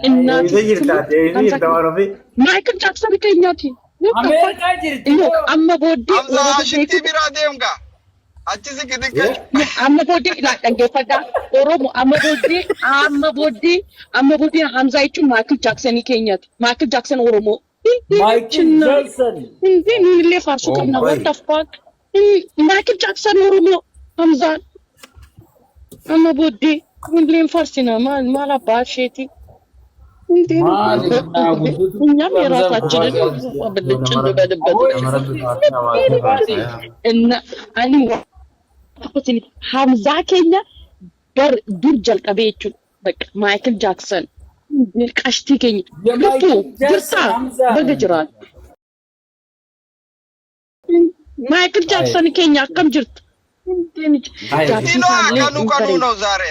እናቴ ማይክል ጃክሰን ከኛቲ አሜሪካ ጅርቲ አመ ቦዲ አምዛ ሽቲ ቢራ ደምጋ አቺስ ግድከ አመ ቦዲ ላጠገፈዳ ኦሮሞ አመ ቦዲ ሀምዛ ይቹ ማይክል ጃክሰን ከኛቲ ማይክል ጃክሰን ኦሮሞ ማይክል ጃክሰን እንዴ ምን ለፋሱ ከና ወጣፋክ ማይክል ጃክሰን ኦሮሞ ሀምዛ አመ ቦዲ ምን ለፋርሲና ማላ ባሼቲ እንዴ እኛም የራሳችንን አብልጭን በልበት እና አኒ አሁን ሀምዛ ከኛ በር ዱር ጀልቀቤቹ በቃ ማይክል ጃክሰን ቀሽቲ ከኛ ልቡ ድርሳ በገጅራል ማይክል ጃክሰን ከኛ ከም ጅርት ዲኖ አከኑ ቀኑ ነው ዛሬ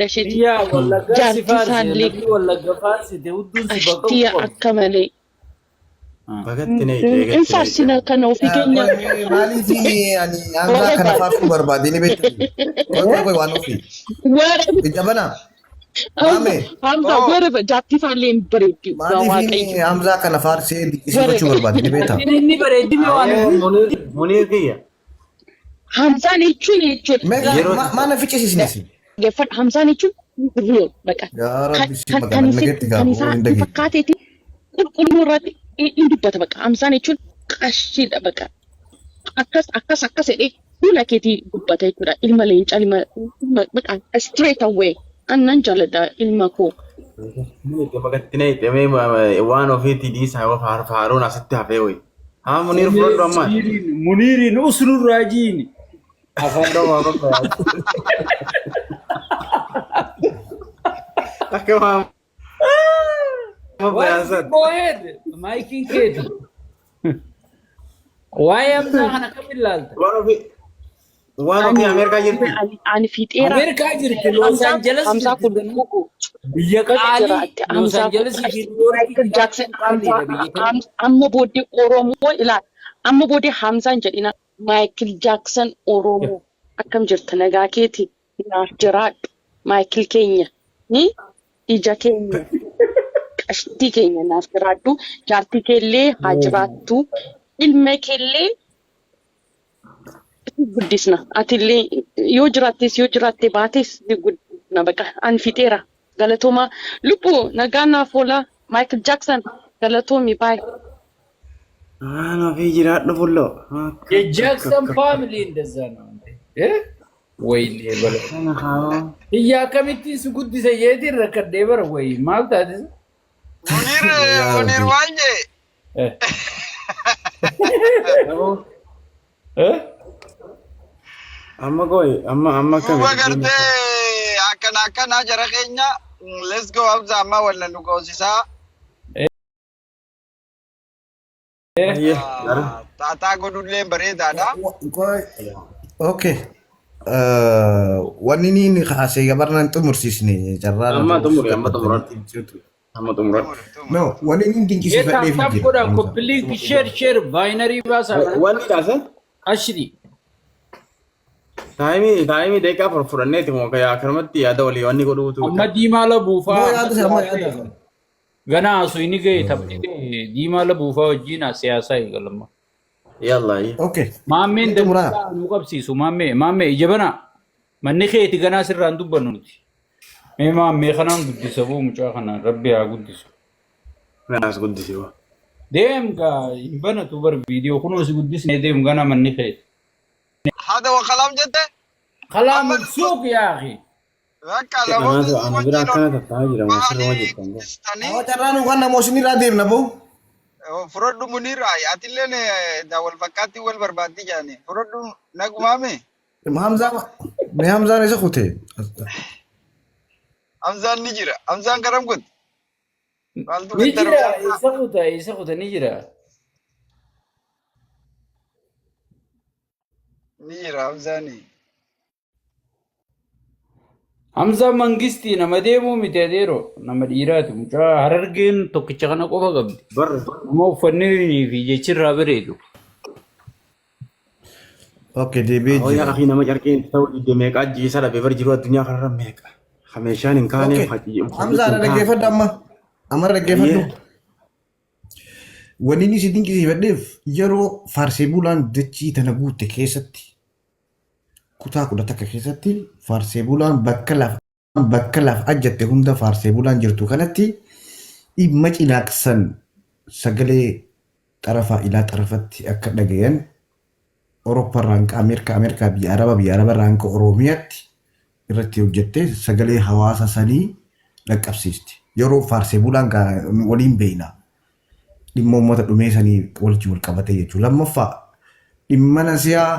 ደሽቲ ያ ወለጋ ሲፋር ሳሊ ወለጋ ፋርሲ ደውዱን ሲበቀው አከመሌ በገትኔ እንፋሲና ከነው ፊገኛ ማሊዚ ያኒ አንዛ ከነፋርኩ በርባዲኒ ቤት ቆይ ዋኖ ፊ ወረ ጀበና ማሜ ሀምዛ ወረ ጃቲ ፋሌም በሬዲ ማሊዚ አንዛ ከነፋርሲ ዲሲቹ በርባዲኒ ቤታ እኒ በሬዲ ነው ሙኒር ከያ ሀምዛን ይቹን ሜጋ ማነ ፍጭ ሲስነሲ ገፈት ሀምዛን ይቹን ሪዮ በቃ ያ ረቢ ሲመጋ ነገት ጋር እንደገ ፈካቴቲ ቁልቁል ወራቲ እንዱበት በቃ ሀምዛን ይቹን ቀሺ በቃ አካስ እዴ ሁላኬቲ ጉባታ ይቹዳ ኢልማ ለንጫ በቃ ስትሬት አዌይ አናን ጃለዳ ኢልማኮ በገትኔ ደሜ ዋን ኦፊቲ ዲስ ሃው ፋሩን አስተ ሀፈይ ሙኒር ፍሮዶ አማ ሙኒሪን ኡስሉ ራጂን አፈንዶ ማባ አከማ go ahead ማይኪን ኬት ዋይም ታና ከሚላል ዋን ኦፊ አሜሪካ ጅርቲ አን ፊጤራ አሜሪካ ጅርቲ ሎስ አንጀለስ ሀምዛ ኩልኩ ብየቃሊ ሎስ አንጀለስ ማይክል ጃክሰን አመ ቦዲ ኦሮሞ ይላል አመ ቦዲ ሀምዛን ጀዲና ማይክል ጃክሰን ኦሮሞ አከም ጅርት ነጋኬቲ ናፍጅራድ ማይክል ኬኛ ኒ ኢጃ ኬኛ ቀሽቲ ኬኛ ናፍጅራዱ ጃርቲ ኬሌ ሀጅራቱ ኢልመ ኬሌ ጉዲስና አትሌ ዮጅራቴ ባቴስ ጉዲስና በቃ አንፊጤራ ገለቶማ ልቡ ነጋና ፎላ ማይክል ጃክሰን ገለቶሚ ባይ አና ፊጅራድ ፉሎ የጃክሰን ፋሚሊ እንደዛ ነው እንዴ ወይኔ በለ እያ ከሚቲስ ጉዲሰ የዲ ረከደ በር ወይ ማልታደ ሙኒር ዋንጄ amma goy amma kan ወገርቴ አከና ጀረኸኛ ሌትስ ጎ አብዛማ ወለን ጎሲሳ ታታ ጎዱሌን በሬዳዳ ኦኬ ወኒኒ ኻሴ ገበርናን ጥሙርሲስኒ ጀራራ amma tumur ኖ ወኒኒ ዲንኪ ሲፈዴ ፊጂ ታቆዳ ኮፕሊክ ሼር ባይነሪ ባሳ wani kasa አሽዲ ታይሚ ደቂቃ ፍርፍረኔት ሞከ ያ ከርመት ያደ ወሊ ወኒ ጎዱቱ ዲማለ ቡፋ ኖ ያደ ሰማ ያደ ገና ሱይኒ ገይ ተብዲ ዲማለ ቡፋ ወጂና ሲያሳ ይገለማ yalla ኦኬ ማሜን ደሙራ ሙቀብሲሱ ማሜ ይጀበና መንኺቲ ገና ስራን ዱበኑቲ ማሜ ከናን ጉዲሰቡ ሙጫ ከና ረቢ ያ ጉዲሱ ናስ ጉዲሱ ደም ጋ ይበነቱ በር ቪዲዮ ኩኖ ሲጉዲስ ነደም ገና መንኺቲ هذا وكلام جده كلام السوق يا اخي በቃ ana bira kana tatajira masir wajib tanga አዎ ጨራኑ ከነ ሞሽኒ ራዴም ነቦ ፍሮዱ ሙኒር አትሌነ ዳወል ፈቃቲ ወል በርባቲ ጃኔ ፍሮዱ ነግማሜ ሀምዛ ነው ዘኹቴ አምዛን ንጅራ አምዛን ከረምኩት ባልቱ ንጅራ ይሰኹታ ንጅራ አምዛኒ ሀምዛ መንግስቲ ነመዴሙ ሚቴዴሮ ነመዲራት ሙጫ ሀረርጌን ቶክቻ ከነ ቆፈ ቀብዲ በር ሞ ፈኒ ፊጀችራ በሬዱ ኦኬ ዲቤጂ oya akhi nama jarkin taw ide meka ji sala be bar jiru dunya karra meka خميشان إن كان اوكي حمزه انا رجيفه اما رجيفه ونيني سيدين كيسي بدف يرو فارسي بولان دتشي تنغوت كيستي كوتا كودا تك كيستي فارسي بولان بكلاف اجت هوندا فارسي بولان جرتو كانتي إمج إلى أكسن سجلي طرفا إلى طرفتي أكد دقيقاً أوروبا رانك أمريكا بيعربا رانك أوروميات irratti hojjette sagalee hawaasa sanii laqqabsiisti. Yeroo faarsee bulaan waliin beeyna. Dhimma uummata dhumee sanii wal qabate jechuudha. Lammaffaa dhimma nasiyaa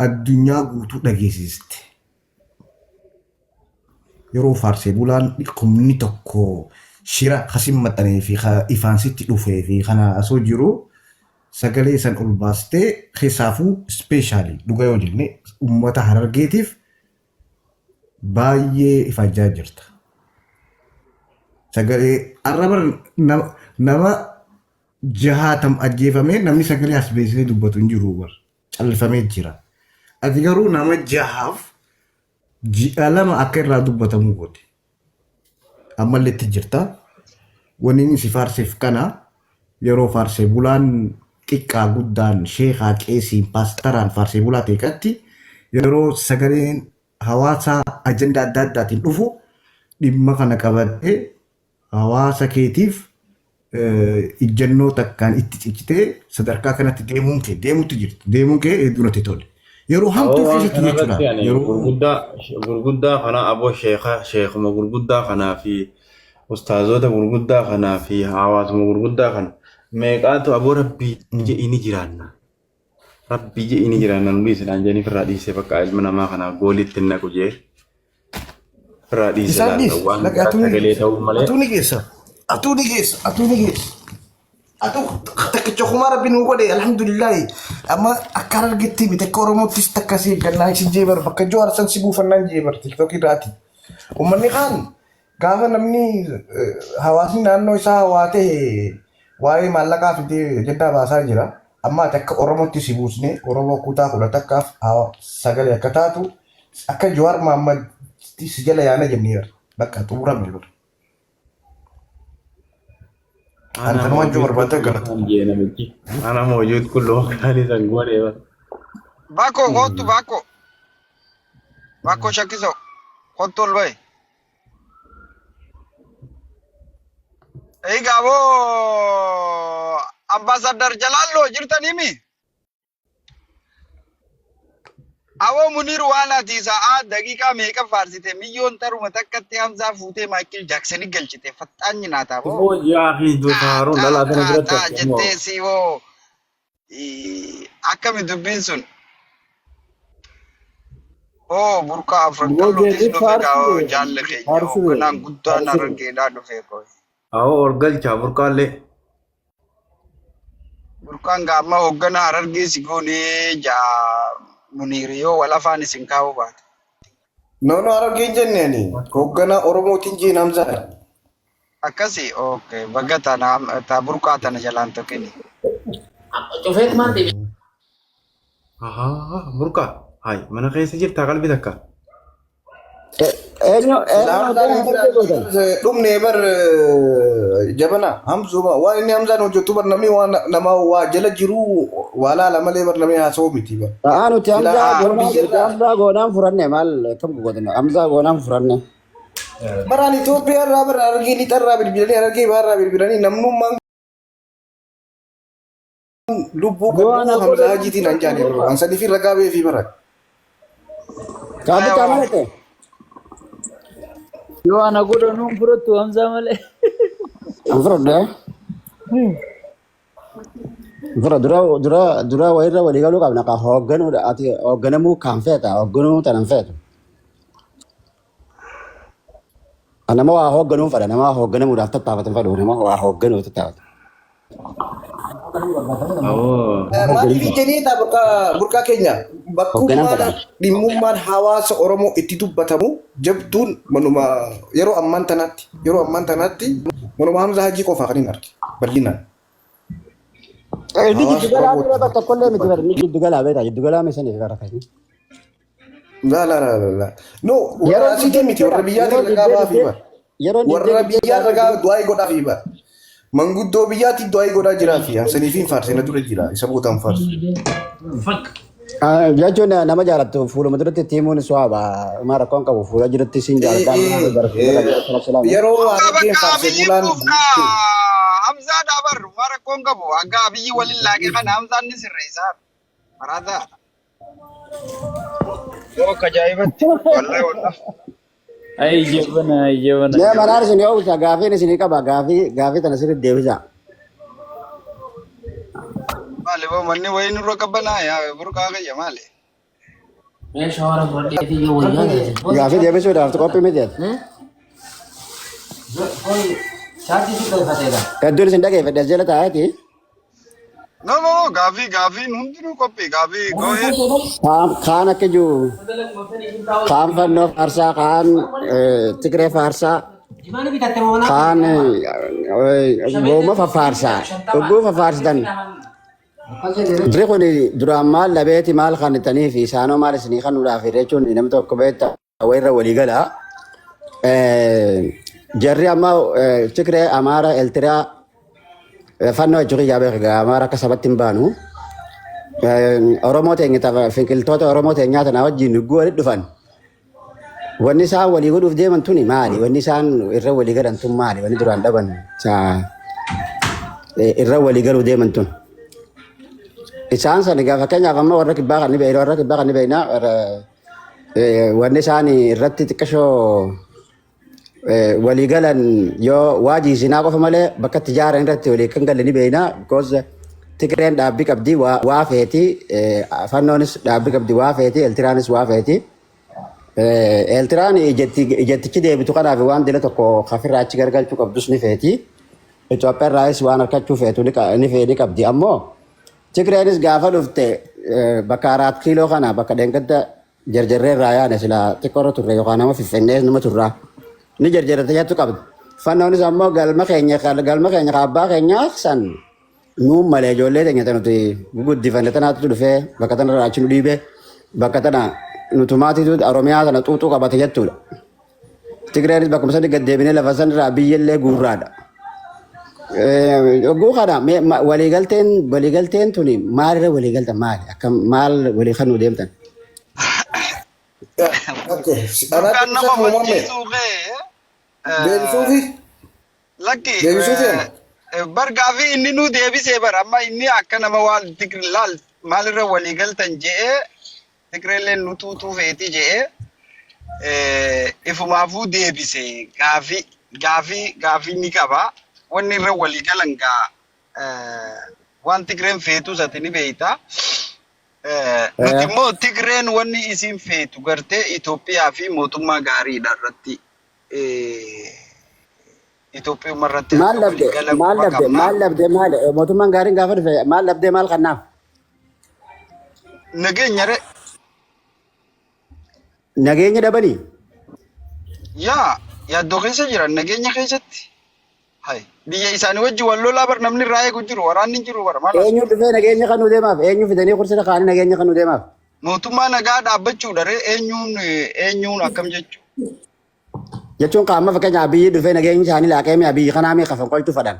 addunyaa guutuu dhageessiste. Yeroo faarsee bulaan kumni tokko shira hasin maxxanee fi ifaan sitti dhufee fi kana asoo jiru sagalee san ol baastee keessaafuu ispeeshaalii dhugaa yoo jenne uummata Harargeetiif baay'ee ifaajaa jirta. Sagalee arraba nama 60 ajjeefamee namni sagalee as beeksisee dubbatu hin jiru bar callifamee jira. Ati garuu nama 6 ji'a 2 akka irraa dubbatamu goote. Ammallee itti jirta. Wanni si faarseef kana yeroo faarsee bulaan xiqqaa guddaan sheekaa qeesiin paastaraan faarsee bulaa teekatti yeroo sagaleen hawaasaa ajandaa adda addaatiin dhufu dhimma kana qabatee hawaasa keetiif ijjannoo takkaan itti ciccitee sadarkaa kanatti deemuutti jirti. Deemuun kee hedduu natti tole. Yeroo hamtuu keessatti jechuudha. Yeroo gurguddaa kana aboo sheekuma gurguddaa kanaa fi ustaazota gurguddaa kanaa fi hawaasuma gurguddaa kana meeqaatu aboo rabbii jedhini jiraanna. Rabbii jedhini jiraanna nuyi isaan jedhanii firraa dhiisee bakka ilma namaa kana goolitti naqu jee firraa dhiisee laata waan sagalee ta'uu malee. Atuu ni geessa. Atuu takkicha kumaa rabbiin nu godhe alhamdulillahi amma akka argetti bite akka Oromoottis takkasii gannaa isin jeebar bakka ijoo arsan si buufannaan jeebar tiktookii irraati. Uummanni kaan gaafa namni hawaasni naannoo isaa waa ta'e waa'ee maallaqaa fidee jedhaa baasaa jira. Amma ati akka Oromootti si buusnee Oromoo kutaa 10 sagalee akka taatu akka Jawaar Mohammad si jala yaana jenneera. Bakka xumurame lura. Ana kan wanju berbata galata. Ana mau wujud kullu kali sangguan ya. Bako kotu bako shakiso kotul bay. Gabo Ambassador Jalallo jirtani mi? Awo Munir wana tisa daqiiqa meeqa faarsite milyoon taruma takkatti Hamzaa fuutee Michael Jackson galchite faxaanyi naata bo. Oh ya akhi Harun lala kana biratti jettee siwo akkami dubbiin sun. Oh burqa afrantallo tisno jaalle keenya kanaan guddaan argeedhaa dhufee koy. Awo orgalcha burqaalle. Burqaan gaamma hoggana Harargee si goonee Muniriyoo wal afaan isin kaa'uu baate. Nono Harargeen jenneeni hoggana Oromootiin jeen Hamzaa. Akkasii okay baga ta burqaa tana jalaan tokkini. Cufeet maal deebi? Burqaa hai mana keessa jirtaa qalbii takka. Dhumne bar jabana Hamzuma waan inni Hamzaan hojjetu bar namni waan nama waa jala jiru waa laala malee bar namni haasa'u miti bar. Nuti Hamzaa goonaan furanne maal kam godhina Hamzaa goonaan furanne. Baraan Itoophiyaa irraa bar Harargee lixarraa bilbilanii Harargee baarraa bilbilanii namnummaan lubbuu qabu Hamzaa Hajiitiin hanjaanii bar waan sadii fi ragaa ba'ee fi baran. Kaabitaa malate. Yo ana godhanu furatu Hamzaa malee. Furadu. Dura wayirra walii galuu qabna ka hoogganamuu kan feeta hoogganuu tanan feetu. Nama waa hoogganuu fedha nama hoogganamuudhaaf tattaafatan fedhu nama waa hoogganuu tattaafatan. Maaliif jedhee burqaa keenya bakkummaan dhimmummaan hawaasa Oromoo itti dubbatamu jabduun manuma yeroo ammaan tanaatti manuma Hamzaa Hajii qofaa kan hin arge bal'inaan. Ini giddugala bira bakka kollee miti bar ni giddugala beeta giddugala meeshaan gara kaani. La la la la la. No, warra asiitii miti warra biyyaatiin ragaa baafii bara. Warra biyyaa ragaa du'aa godhaa fi bara. Manguddoo biyyaatti du'aa godhaa jiraa fi hansanii fi faarsina dura jira isa bootaan faarsu. Jechuun nama jaallattu fuuluma duratti tiimuun su'aaba maara koon qabu fuula jiratti siin jaalladha. Yeroo argeen faarsee bulaan Hamzaa dabar mara koon qabu akka biyyi waliin laaqee kana Hamzaan ni sirreessaa. Maraataa. Yoo kajaa'ibatti wallahi wallahi. Ayyabana. Mee manaan isin yoo uta gaafiin isinii qaba gaafii tana sirriitti deebisa. Maali boo manni wayii nurra qabbanaa yaa burqaa kayya maali? Gaafii deebisuudhaaf qophii miti. Hedduun isin dhageeffadhe jala taa'eeti. No, gaafiin hundinuu qophii gaafii goohee. Kaan akka jiru kaan fannoo faarsaa kaan Tigree faarsaa kaan gooma faarsaa dhuguu faarsitan. Dirri kun duraan maal labeeti maal kanitanii fi isaanoo maal isinii kanuudhaaf jechuun namni tokko beekta wayirra walii gala. Jarri amma Tigree Amaara Eltiraa fannoo jechuun yaa beekaa Amaara akka sabatti hin baanu. Oromoo teenya fiqiltoota Oromoo teenyaa tanaa wajjin nugguu walitti dhufan. Wanni isaan walii godhuuf deeman tuni maali? Wanni isaan irra walii galan tun maali? Wanni duraan dhaban irra walii galuu deeman tun. Isaan sani gaafa fakkeenyaaf amma warra kibbaa kan ni beekna wanni isaan irratti xiqqashoo walii galan yoo waajii isinaa qofa malee bakka itti ijaaran irratti walii kan galan ni beekna. Because Tigreen dhaabbii qabdi waa feeti fannoonis dhaabbii qabdi waa feeti Eltiraanis waa feeti. Eltiraan ijattichi deebitu kanaaf waan dila tokko kafirraa achi gargalchuu qabdus ni feeti. Itoophiyaarraayis waan harkachuu feetu ni qabdi ammoo Tigreenis gaafa dhufte bakka 4 kiiloo kana bakka dheengadda jarjarree irraa yaane sila xiqqoorra turre yookaan nama fiffennees nama turraa ni jarjarrate jattu qabdi. Fannoonis ammoo galma keenya abbaa keenyaa san nuun malee ijoollee teenya nuti guddifanne tanaatu dhufee bakka tanarraa achi nu dhiibee bakka tana nutumaatitu Oromiyaa tana xuuxuu qabate jechuudha. Tigreenis bakkuma sadi gaddeebinee lafa sanirraa biyyallee guurraadha. Oguu kana waliigalteen tuni maalirra waliigaltan maali? Akka maal walii kan nu deemtan? Kan nama machiisuu Deebisuufi? Lakki bargaa fi inni nu deebisee bara amma inni akka nama waan Tigrilaal maalirra waliigaltan je'ee Tigreelleen nu tuutuu feeti je'ee ifumaafuu deebisee gaafii ni qaba. Wanni irra waliigalan gaa waan Tigreen feetu sati ni beeyta. Nuti immoo Tigreen wanni isin feetu gartee Itoophiyaa fi mootummaa gaariidha irratti Itoophiyaa irratti maal labdee mootummaan gaariin gaafa dhufe maal labdee maal kannaaf? Nageenya dhabanii? Yaaddoo keessa jiran nageenya keessatti. Biyya isaanii wajji wal lolaa bar namni irraa eegu jiru waraanni jiru bara maal? Eenyu dhufee nageenya kan nu deemaaf? Eenyu fidanii kursita kaanii nageenya kan nu deemaaf? Mootummaa nagaa dhaabbachuudha ree eenyuun akkam jechuu? Jechuun qaama fakkeenyaa biyyi dhufee nageenya isaanii laaqee biyyi kanaa mee kafan qolchuu fadhan.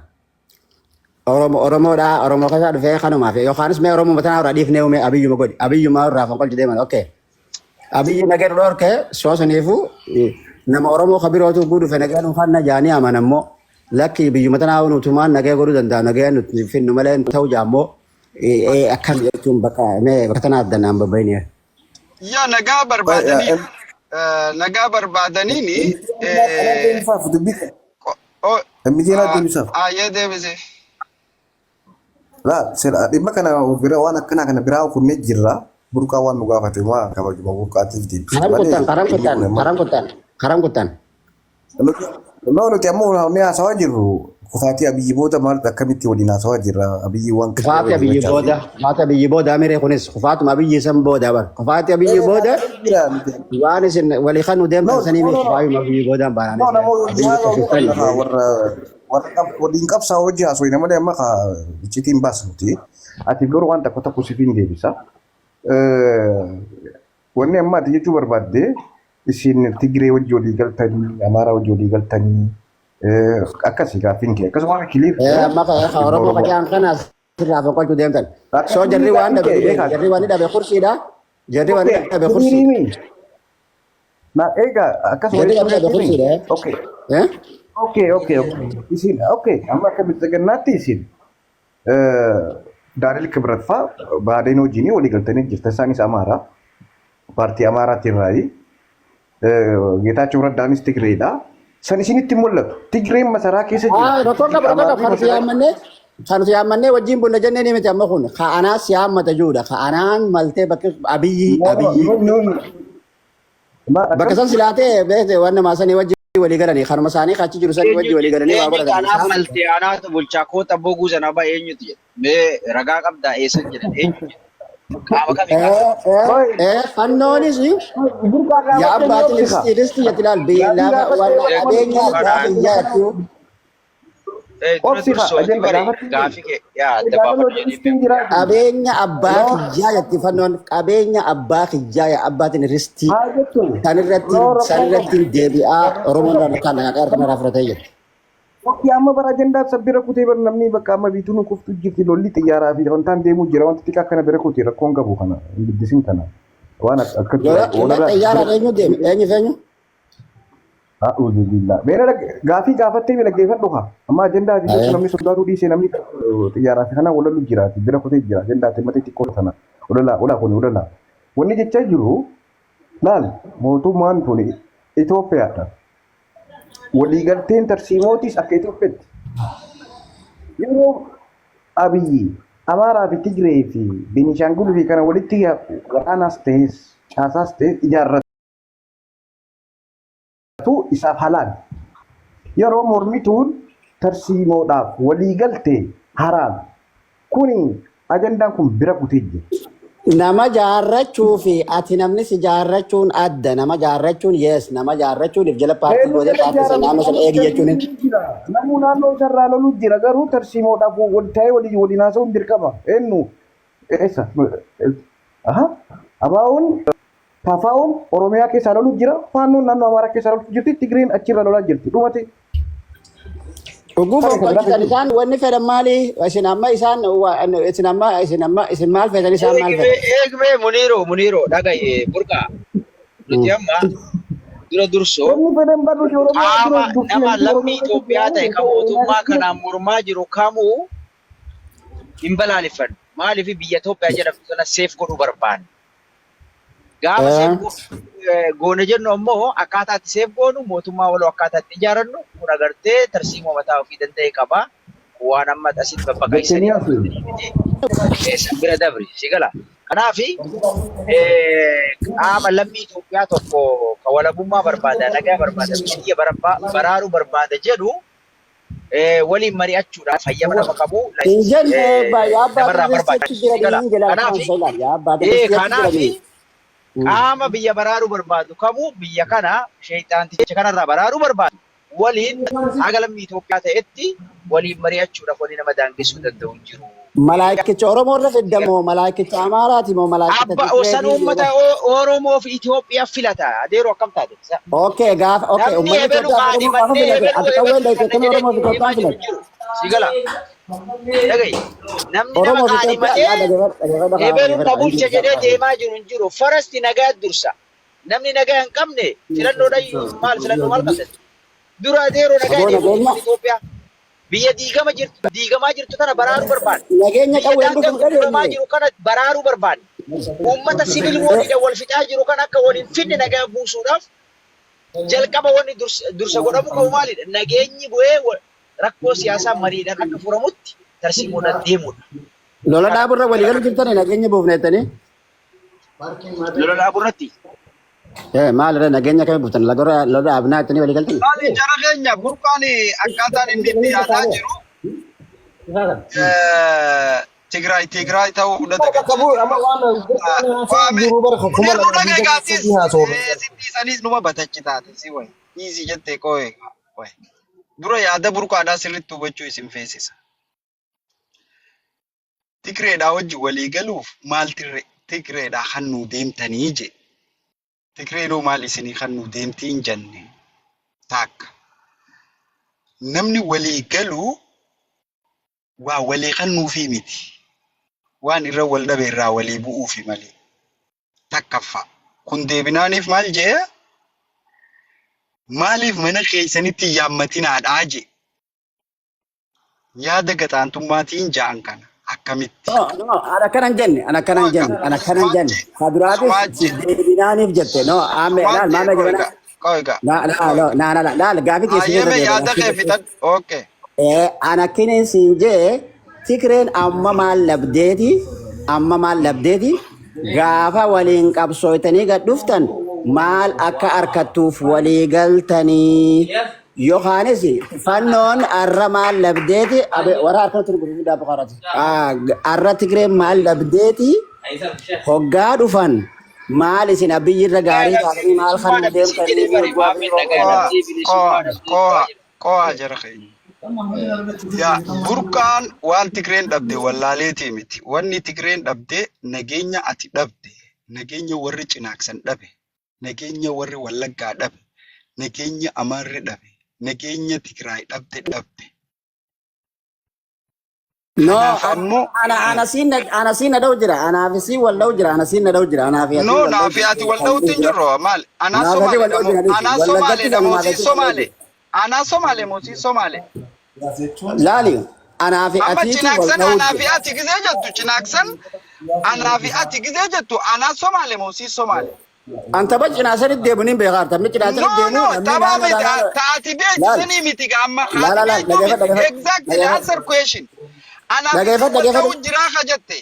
Oromoodhaa Oromoo keessaa dhufee kanumaaf yookaanis mee Oromoo matanaa irraa dhiifnee uume abiyyuma godhi abiyyuma irraa kafan qolchu deeman okay. Abiyyi nageenya dhorkee soosaniifu nama Oromoo kabirootu guu dhufe nageenya uffanna jaanii amanammoo. Lakki biyyuma tanaa nutumaan nagee godhuu danda'a nagee nuti finnu malee ta'uu jaammoo akkam jechuun bakka tanaa addanaan babbaynee. Yaa nagaa barbaadaniini. Ayyee deebisee. Dhimma kana waan akkanaa kana biraa kunnee jirra. Burqaa waan nu gaafate maa kabajuma burqaatiif deebisee. Karam kuttan. Nuti ammoo namni haasawaa jirru kufaatii abiyyi booda maal akkamitti waliin haasawaa jirra abiyyi waan kufaatii abiyyi booda amiree kunis kufaatuma abiyyi san booda bar kufaatii abiyyi booda waan isin walii kan nu deemtan sanii mee kufaayuma abiyyi boodaan baanaan waliin qabsaa hojii haasawina malee amma iccitiin baasnuti ati garuu waan tokko tokko sifiin deebisa wanni amma ati jechuu barbaadde isin Tigree wajji walii galtanii Amaaraa wajji walii galtanii akkasii gaaffiin kee akkasuma kiliir. Amma kan Oromoo qacaan kanas sirraa foqolchuu deemtan. So jarri waan dhabe kursiidha. Jarri waan dhabe kursiidha. Na egaa akkasuma Jarri waan dhabe kursiidha. Okay. Isin amma akka bilchagannaatti isin Daanil Kibrat fa'aa baadeen hojiin walii galtanii jirta. Isaanis Amaaraa paartii Amaaraatiin raayii Geetaachoo Raddaanis Tigreedha. San isinitti mul'atu. Tigreen masaraa keessa jira. Rakkoon qaba kan siyaamannee wajjin bulla jennee ni miti amma kun ka'anaa siyaammata juudha. Ka'anaan maltee abiyyi. Bakka san silaatee beekte waan namaa sanii wajjin walii galanii kanuma isaanii kachi jiru sanii wajjin walii galanii waa godhatan. Kanaaf maltee anaatu bulchaa koota boguu sana ba'a eenyuti jedha. Mee ragaa qabdaa eessan jedhan eenyu qaama kamii fannoonis yaa abbaatiin listi jetti ilaal qabeenya abbaa biyyaa jechuun. Qabeenya abbaa kiyyaa jetti fannoon qabeenya abbaa kiyyaa abbaatiin ristii sanirratti deebi'aa Oromoon kan kana fudhatee jirti. Oke, amma bara ajandaa sabbira kutee bar namni bakka amma biituun kuftu jirti lolli xiyyaaraa fi wantaan deemuu jira wanti xiqqaa kana bira kutee rakkoon qabu kana biddisiin kana waan akka xiyyaaraan eenyu deeme eenyu feenyu. A'udhu billah. Beera gaafii gaafattee bira geeffadhu haa. Amma ajandaa jechuun namni sodaatu dhiisee namni xiyyaaraa fi kana walalu jiraati bira kutee jira ajandaa temmatee xiqqoo sana olaa kuni olaa. Wanni jechaa jiru laal mootummaan tuni Itoophiyaadha. Waliigalteen tarsiimootis akka Itoophiyaatti yeroo Abiyyi Amaaraa fi Tigree fi Beenishaangul fi kana walitti waraanaas ta'es caasaas ta'es ijaarratu isaaf halaal. Yeroo mormituun tarsiimoodhaaf waliigaltee haraam. Kuni ajandaan kun bira kutee jira. Nama jaarrachuu fi ati namni si jaarrachuun adda nama jaarrachuun nama jaarrachuun if jala paartii godhee paartii sana naannoo sana eegi jechuun. Namuu naannoo isarraa loluu jira garuu tarsiimoodhaaf wal ta'ee waliin haasa'uun dirqama. Eenyu eessa? Abaa'uun Tafaa'uun Oromiyaa keessaa loluu jira. Faannoon naannoo Amaaraa keessaa loluu jirti. Tigreen achirra lolaa jirti. Dhumate. Oguu fokkootisan isaan wanni fedhan maali? Isin amma isin maal fedhan isaan maal fedhan? Eegmee Muniiroo dhagaye burqaa. Nuti amma dura dursoo nama lammii Itoophiyaa ta'e kan mootummaa kanaan mormaa jiru kamuu hin balaaleffannu. Maaliif biyya Itoophiyaa jedhamtu sana seef godhuu barbaanne. Gaafa seef goone jennu ammoo akkaataa itti seef goonu mootummaa waloo akkaataa itti ijaarannu kun agartee tarsiimoo mataa ofii danda'e qaba. Waan amma asitti babbaqaysanii bira dabri si gala. Kanaafi qaama lammii Itoophiyaa tokko kan walabummaa barbaada, nagaa barbaada, biyya baraaruu barbaada jedhu waliin mari'achuudhaan fayyama nama qabu. Namarraa barbaada. Kanaafi qaama biyya baraaruu barbaadu kamuu biyya kana sheexaanticha kanarraa baraaruu barbaadu waliin haga lammii Itoophiyaa ta'etti waliin mari'achuudhaaf waliin nama daangesuu danda'u hin jiru. Malaayikicha Oromoo irra fiddamoo malaayikicha Amaaraati moo malaayikicha Tigree? Abba san uummata Oromoo fi Itoophiyaa filata adeeroo akkam taate? Okay gaafa okay uummanni Itoophiyaa Oromoo fi Itoophiyaa filata. Sigala. Dhagaye namni nama qaanii malee ebeluun na bulcha jedhee deemaa jiru hin jiru. Farasti nagaa dursa. Namni nagaa hin qabne filannoodhaan maal qabdan? Dura adeeroo nagaa deemu Itoophiyaa. Biyya diigamaa jirtu kana baraaruu barbaanne. Nageenya qawween diigamaa jiru kana baraaruu barbaanne. Uummata sibiil waliidhaan wal fixaa jiru kana akka waliin finne nagaa buusuudhaaf jalqaba wanni dursa godhamu qabu maalidha? Nageenyi bu'ee rakkoo siyaasaa mariidhaan akka furamutti tarsiimoodhaan deemudha. Lola dhaaburra walii galuu jirtanii nageenya buufna jettanii? Lola dhaaburratti? Maalirra nageenya kamii buuftan? Lola dhaabnaa jettanii walii galtanii? Maali jara keenya burqaan akkaataan inni itti yaadaa jiru. Tigraay ta'uu hunda Sittiisanis numa batachi taate si wayi. Iisi jettee qooye. Dura yaada burqaadhaa sirriitti hubachuu isin feesisa. Tigreedhaa wajji walii galuuf maal Tigreedhaa kan nuu deemtanii je Tigreenoo maal isinii kan nu deemtiin jenne takka. Namni walii galuu waa walii kan nuufii miti. Waan irra wal dhabe irraa walii bu'uufi malee. Takkaffaa. Kun deebinaaniif maal jee? Maaliif mana keessanitti yaammatiinaadhaa je? Yaada gaxaantummaatiin ja'an kana akkamitti? Ana kanan jenne. Faduraatis deebinaaniif jette. No, ame laal maama jabana. Qoyga. Laal gaafii keessi Ayyeme yaada kee fitan. Okay. Ana kinin sinje Tigreen amma maal labdeeti gaafa waliin qabsooytanii gad dhuftan maal akka arkattuuf walii galtanii yookaanis fannoon arra maal labdeeti warra harka turu gurguddaa boqorati arra Tigreen maal labdeeti hoggaa dhufan maal isin abiyyirra gaarii taatanii maal kan deemtanii Qoha jara keenya. Yaa burqaan waan Tigreen dhabde wallaaleetii miti. Wanni Tigreen dhabde nageenya ati dhabde, nageenya warri Cinaaksan dhabe, nageenya warri Wallaggaa dhabe, nageenya Amaarri dhabe, nageenya Tigraay dhabde. No, ana sin dau jira, ana fi wal dau jira, ana sin dau jira, ana fi. No, na fi ati wal dau tinjiro mal. Ana Somale mosi Somale. Lali, ana fi Amma ati Cinaaksan ana fi ati gizee jettu Cinaaksan ana fi ati gizee jettu ana Somale mosi Somale. Anta bacina sari deebunin beekar tamni cina sari deemu. No, tamam taati beeksisanii miti amma. Exactly answer question. Ana jira ka jette.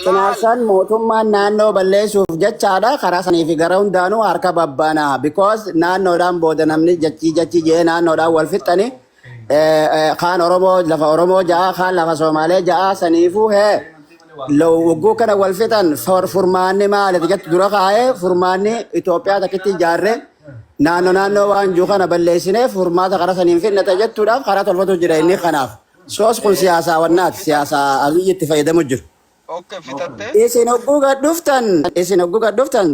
Cinaasan mootummaan naannoo balleessuuf jechaadha karaa sanii fi gara hundaanuu harka babbaana because naannoodhaan booda namni jachi jee naannoodhaan wal fixxani kaan Oromoo lafa Oromoo ja'a kaan lafa Somaalee ja'a saniifuu logguu kana wal fixan furmaanni maaliif jettu dura kaa'ee furmaanni Itoophiyaa takkitti ijaarree naannoo waan jiru kana balleessinee furmaata karaa saniin fidnata jettuudhaaf karaa tolfatu jira inni kanaaf. Soos kun siyaasaa wannaati siyaasaa abiyyi itti fayyadamu jiru. Okay, fitatte. Isin hogguu gad dhuftan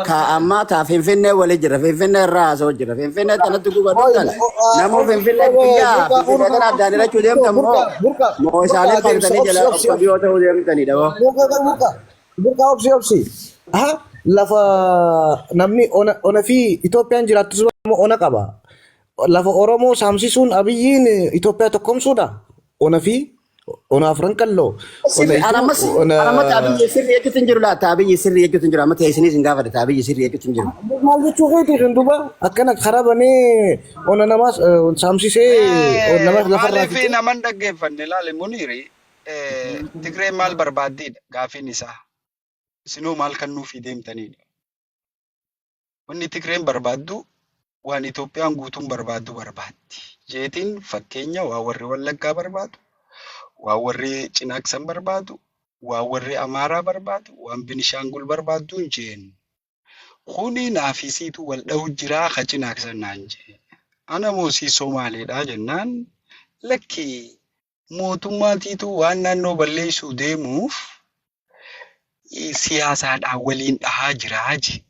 ka amma taa Finfinnee walii jira Finfinnee irraa haasa'u jira Finfinnee kanatti hogguu gad dhuftan namuu Finfinnee biyyaa Finfinnee kana addaan irrachuu deemtan moo isaanii qabsanii jala dhiyoo ta'uu deemtanidha moo. Burqa obsi. Lafa namni ona fi Itoophiyaan jiraattus ona qaba. Lafa Oromoo saamsisuun abiyyiin Itoophiyaa tokkomsuudha. Ona fi ona afran kalloo. Anamatti abiyyi sirrii eeggatin jiru laata abiyyi sirrii eeggatin jiru amma teessinis hin gaafate abiyyi sirrii eeggatin jiru. Maal jechuu keeti kan duuba akkana karaa banee ona namaas saamsisee nama lafarraa Maaliif naman dhaggeeffanne laale Muniiri Tigreen maal barbaaddiidha gaafiin isaa. Isinoo maal kan nuufii deemtanidha. Wanni Tigreen barbaaddu waan Itoophiyaan guutuun barbaaddu barbaaddi. Jeetiin fakkeenya waa warri Wallaggaa barbaadu, waa warri Cinaaksan barbaadu, waa warri Amaaraa barbaadu, waan Binishaangul barbaaddu hin jeen. Kuni naafisiitu wal dhahu jiraa ka Cinaaksan naan jee. Ana moosii Somaaleedhaa jennaan lakki mootummaatiitu waan naannoo balleessuu deemuuf siyaasaadhaan waliin dhahaa jiraa jee.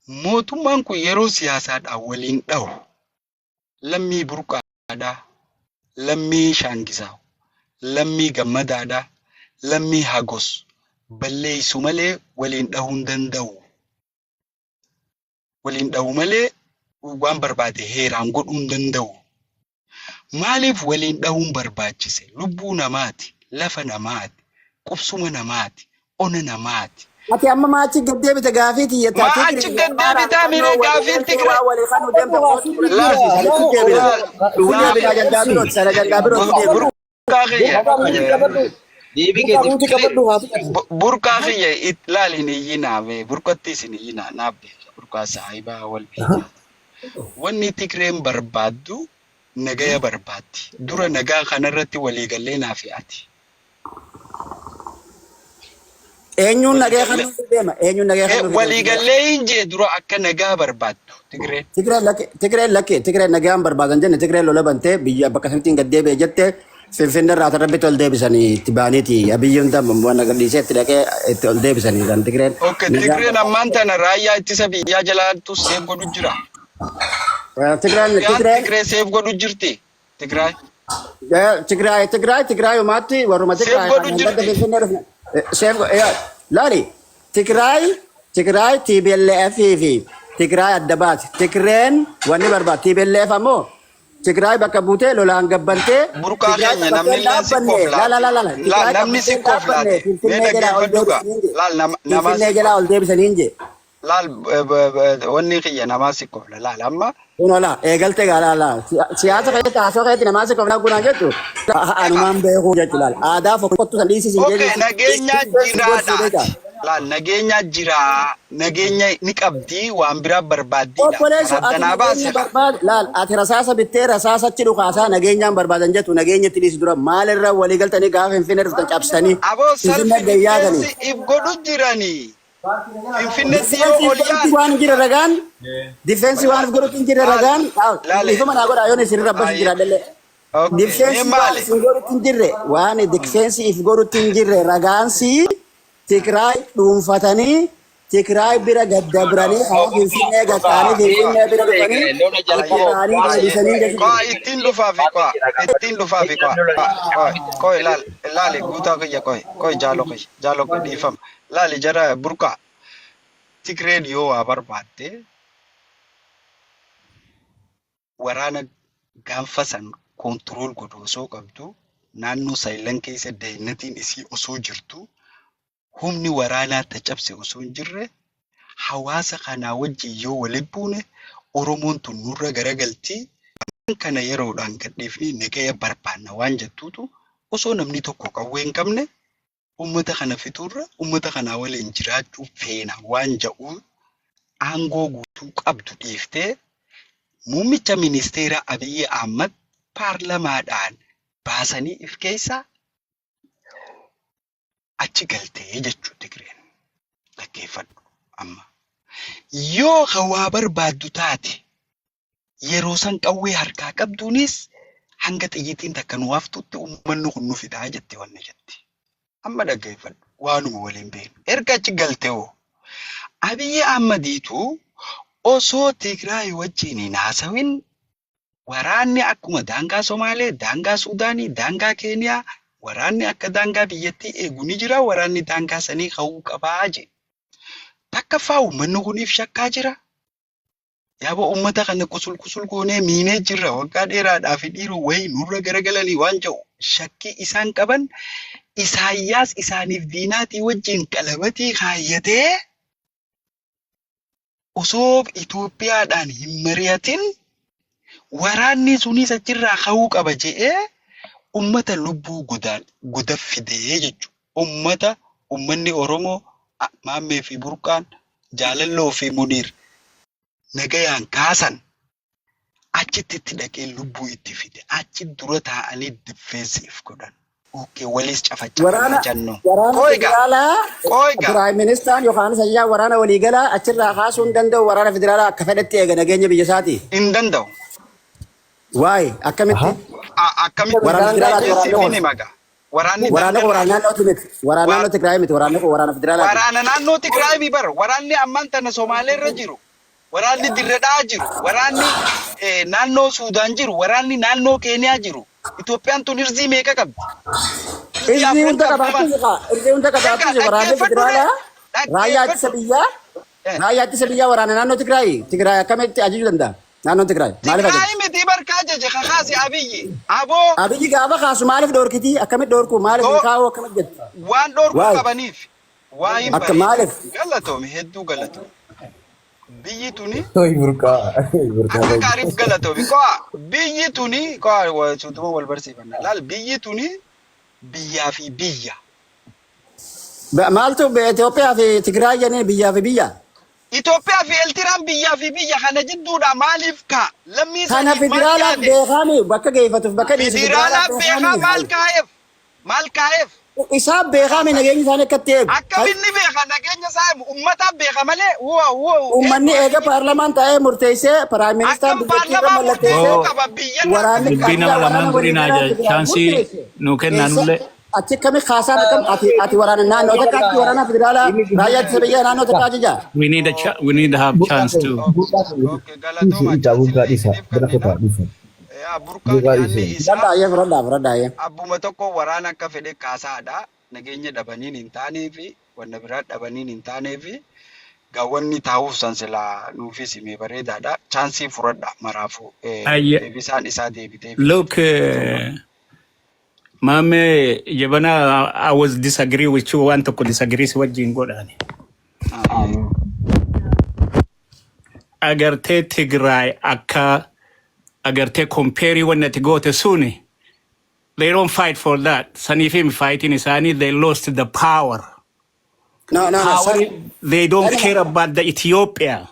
Mootummaan kun yeroo siyaasaadhaan waliin dhahu lammii burqaadhaa, lammii shaangisaa, lammii gammadaadhaa, lammii hagos balleessu malee waliin dhahuu hin danda'u. Waliin dhahu malee waan barbaade heeraan godhuu hin danda'u. Maaliif waliin dhahuun barbaachise? Lubbuu namaati, lafa namaati, qubsuma namaati, ona namaati. Ati amma maachi gaddeebite gaafii xiyyataa. Maachi gaddeebitaa miree gaafiin Tigree. Walii kan nu deemte burqaa kiyya ilaaliin iyyinaabe burqattis hin iyyinaa naabbe burqaa saayibaa wal wanni Tigreen barbaaddu nagaya barbaaddi. Dura nagaa kanarratti waliigallee naaf ati. Eenyuun nagaya kan deema? Eenyuun nagaya kan waliigallee hin jee dura akka nagaa barbaaddu Tigreen. Tigreen nagayaan barbaadan jenne Tigreen lola bantee biyya bakka sanatti hin gaddeebee jette Finfinnee irraa tarabbitti ol deebisanii itti baaniiti abiyyoon damma waan agarsiisee itti dhaqee itti ol deebisanii kan Tigreen. Okay, Tigreen ammaan tana raayyaa ittisa biyyaa jalaattu seef godhu jira. Tigreen seef godhu jirti. Tigraay umaatti warruma Tigraay seef laali Tigraay TPLF fi Tigraay adda baati. Tigreen wanni barbaad TPLF ammoo Tigraay bakka buutee lolaan gabbantee burqaa keenya namni si kooflaate Finfinnee jalaa ol deebisanii inje laal wanni kiyya namaa si koofla laal amma Unola eegalte gaala siyaasa keessatti taasoo keessatti namaa si koofla gunaa jettu anumaan beekuu jechuudha aadaa fokkottu san dhiisisiin okay nageenya jiraadha laal nageenya jira nageenya ni qabdi waan biraa barbaaddiidha kanaa baase laal ati rasaasa bittee rasaasachi dhukaasaa nageenyaan barbaadan jettu nageenya tiliis dura maalirra walii galtanii gaafa Finfinnee dhuftan cabsanii aboo salphii if godhu jiranii Finfinnee yoo olyaan waan jira ragaan difeensi waan godhutin jira ragaan ifuma naa godha yoon isin rabbashi jira dalle difeensi waan isin godhutin jirre waan difeensi if godhutin jirre ragaansi Tigraay dhuunfatanii Tigraay bira gaddabranii Finfinnee gataanii Finfinnee bira dhufanii ittiin dhufaafi koo ilaali guutaa kiyya koo jaaloo dhiifama laali jara burqaa Tigreen yoo waa barbaadde waraana gaanfa san koontirool godhu osoo qabdu naannoo saayilan keessa daynatiin isii osoo jirtu humni waraanaa cabse osoo hin jirre hawaasa kanaa wajjin yoo waliin buune Oromoon tun nurra garagaltii kana yeroodhaan gadhiifnee nagaya barbaanna waan jettuutu osoo namni tokko qawwee hin qabne ummata kana fixuurra ummata kanaa waliin jiraachuu feena waan jedhu aangoo guutuu qabdu dhiiftee muummicha ministeera Abiy Ahmad paarlamaadhaan baasanii if keessaa achi galtee jechuudha Tigreen dhaggeeffadhu amma yoo hawaa barbaaddu taate yeroo san qawwee harkaa qabduunis hanga xiyyitiin takka nu haftutti uummanni kun nu fidaa jette wanni jetti amma dhaggeeffadhu waanuma waliin beenu erga achi galtee hoo Abiy Ahmadiitu osoo Tigraay wajjin hin haasawin waraanni akkuma daangaa Somaalee, daangaa Suudaanii, daangaa Keeniyaa waraanni akka daangaa biyyattii eegu ni jira waraanni daangaa sanii ka'uu qabaa je takka faa uummanni kuniif shakkaa jira yaaba uummata kana kusul goonee miinee jirra waggaa dheeraadhaaf dhiiroo wayii nurra garagalanii waan jedhu shakkii isaan qaban Isaayyaas isaaniif diinaatii wajjin qalabatii kaayyatee osoo Itoophiyaadhaan hin mari'atin waraanni sunis achirraa ka'uu qaba jedhee ummata lubbuu godaf fidee jechuudha. Ummanni Oromoo Maammee fi Burqaan Jaalalloo fi Muniir nagayaan kaasan achitti dhaqee lubbuu itti fide achi dura taa'anii difeensiif godhan. Okay, walis cafachaa janno. Prime Minister yookaan sayyaa waraana waliigalaa achirraa kaasuu hin danda'u waraana federaalaa akka fedhetti eega nageenya biyya isaati. Hin danda'u. Waay akkamitti? Waraana federaalaa. Waraana Tigraay miti waraana federaalaa. Waraana naannoo Tigraay mi bar waraanni ammaan tana Somaalee irra jiru. Waraanni Dirredhaa jiru. Waraanni naannoo Suudaan jiru. Waraanni naannoo Keeniyaa jiru. Itoophiyaan tun irzii meeqa qabdi? Irzii hunda qabaatu waraanni federaalaa raayyaa ittisa biyyaa waraana naannoo Tigraay akkamitti ajajuu danda'a? Naannoo Tigraay maaliif ajaju? Tigraay miti barkaa jeje kakaasi Abiyyi. Abiyyi gaafa kaasu maaliif dhoorkiti? Akkamitti dhoorku? Maaliif kaa'u akkamitti jettu? Waan dhoorku qabaniif. Waa hin akka maaliif? Galatoome hedduu galatoome. Biyyi tuni akka gaariif galatoome. Biyyi tuni suutuma wal barsiifanna. Laal biyyi tuni biyyaa fi biyya. Maaltu Itoophiyaa fi Tigraay jennee biyyaa fi biyya? Itoophiyaa fi Eertiraan biyyaa fi biyya kana jidduudha maaliif ka lammii kana federaalaa beekame bakka geeffatuuf bakka dhiisu federaalaa beekaa maal kaa'eef Isa beekaa mi nageenya isaanii akkatti eegu. Akkamitti beeka nageenya isaa uummataaf beeka malee Uummanni eega paarlamaan taa'ee murteessee piraayim ministeeraan biyyattii irra mallatteessee waraanni dubbii nama lamaan godhinaa chaansii nuu kennanullee. Achi kami khaasaan akkam ati waraana naannoo takkaatti waraana federaalaa raayyaa ittisa biyyaa naannoo takkaa ajajaa. We need to have chance to. Abbuma tokko waraana akka fedhe kaasaadha. Nageenya dhabaniin hin taanee fi wanna biraa dhabaniin hin taanee fi gaawwanni taa'uuf san silaa nuufis himee bareedaadha. Chaansii furadha maraafu deebisaan isaa deebitee. Look, Mame, Jabana, I was disagree with you. Want to disagree with what you got on. Agarte Tigray, Agarte compare when they go to Sunni. They don't fight for that. Sanifim fighting is Sani, they lost the power. No, they don't care about the Ethiopia.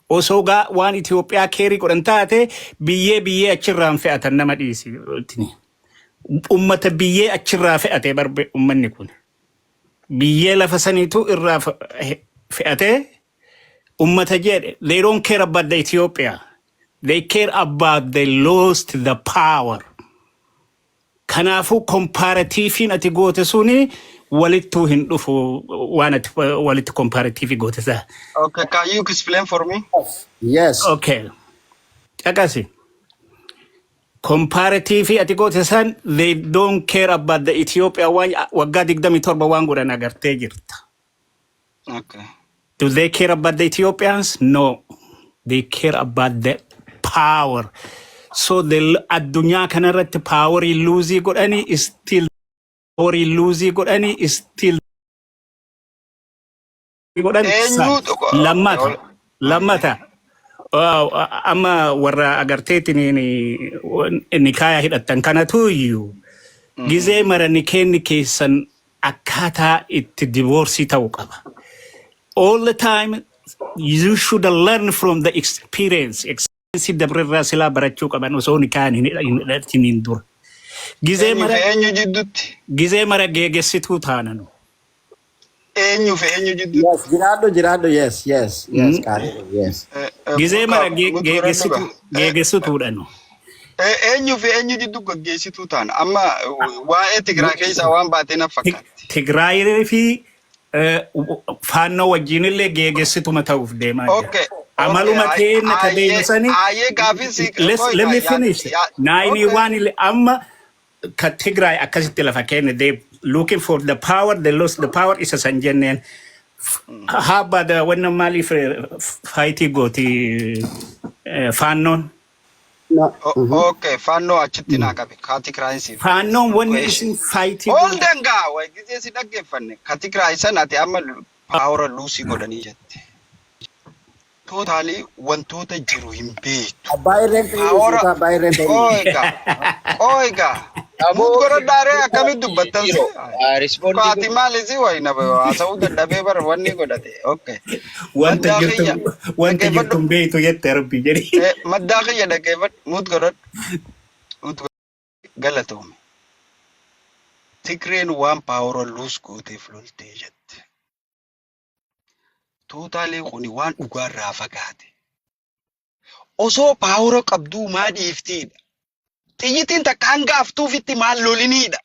Also got one Ethiopia carry Korantate, biye achiram fe'atan namadisi. Ummata biyyee achirraa fe'atee barbe ummanni kun biyyee lafa saniitu irraa fe'atee ummata jedhe they don't care about the Ethiopia, they care about they lost the power. Kanaafuu comparatiifiin ati goote suni walittuu hin dhufu waan ati walitti comparatiifi goote saa. Okay, can you explain for me? Yes. Okay. Akasi. Comparative ati goote san they don't care about the Ethiopia waggaa 27 waan godhan agartee jirta. Okay. Do they care about the Ethiopians? No. They care about the power. So the addunyaa kanarratti power lose godhani is still power lose godhani is still godhani lammata. Amma warra agarteetiin nikaya hidhatan kanatu iyyuu gizee mara nikeenni keessan akkaataa itti divorcii ta'uu qaba. All the time you should learn from the experience dabrerraa silaa barachuu qaban osoo nikaan hin hidhatiniin dura. Gizee mara geegessituu taananu. Eenyu jiddu. Yes, Girado, yes. Gizee mara geegessituudhanu. Eenyu jiddu gaggeessituu taana. Amma waa'ee Tigraay keessaa waan baatee na fakkaatti. Tigraay fi faannoo wajjinillee geegessituma ta'uuf deemaa jira. Okay. Amaluma teenya ka deebisanii. Let me finish. 91 amma ka Tigraay akkasitti lafa kenne they looking for the power, they lost the power is a sanjenen. How about the when normally fighting go to Fannon? No. Okay, Fanno achitti na qabe. Tigraay si. Fannon when is fighting. All denga way gizee si dhaggeeffanne. Tigraay sanati amma power lose godhanii jette. Totally wantoota jiru hin beektu. Oiga. Mut gora dare akkamit dubbattan so. Kaati maalisi wayna haasa'uu dadhabee bara wanni godhate. Okay. Wanta jirtu beektu jette rabbi jedhi. Maddaa kiyya dhaggeeffadhu mut godhadhu. Galatoome. Tigreen waan paawara luus gooteef loltee jette. Totaalee kuni waan dhugaarraa fagaate. Osoo paawara qabduu maa dhiiftiidha. Xiyyitiin takka hanga haftuufitti maal loliniidha.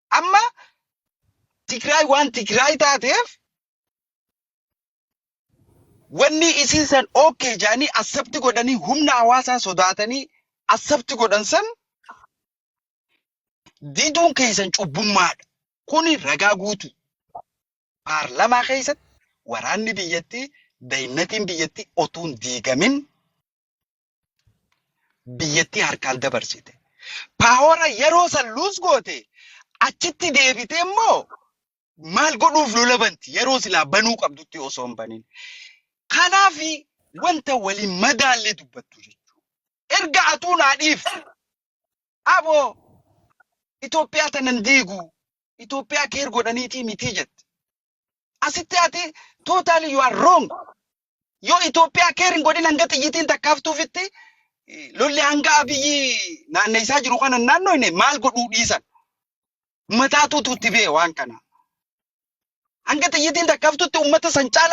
Amma Tigraay waan Tigraay taateef wanni isin san okay jaanii asabti godhanii humna hawaasaa sodaatanii asabti godhan san diduun keessan cubbummaadha. Kuni ragaa guutu. Paarlamaa keessatti waraanni biyyattii dayinnatiin biyyattii otuun diigamin biyyattii harkaan dabarsite. Paawara yeroo san luus goote achitti deebite immoo maal godhuuf lola banti yeroo silaa banuu qabdutti osoo hin banin. Kanaafi wanta waliin madaallee dubbattu jechuudha. Erga atuu naadhiif aboo Itoophiyaa tanan diigu Itoophiyaa keer godhaniitii miti jette. Asitti ati totally you are wrong. Yo Itoophiyaa keer hin godhin hanga xiyyitiin takkaaftuufitti lolli hanga abiyyi naanneessaa jiru kana naannoo inni maal godhuu dhiisan. Mataatuutu itti bee waan kana. Hanga xiyyitiin dhaqqabtutti uummata san caala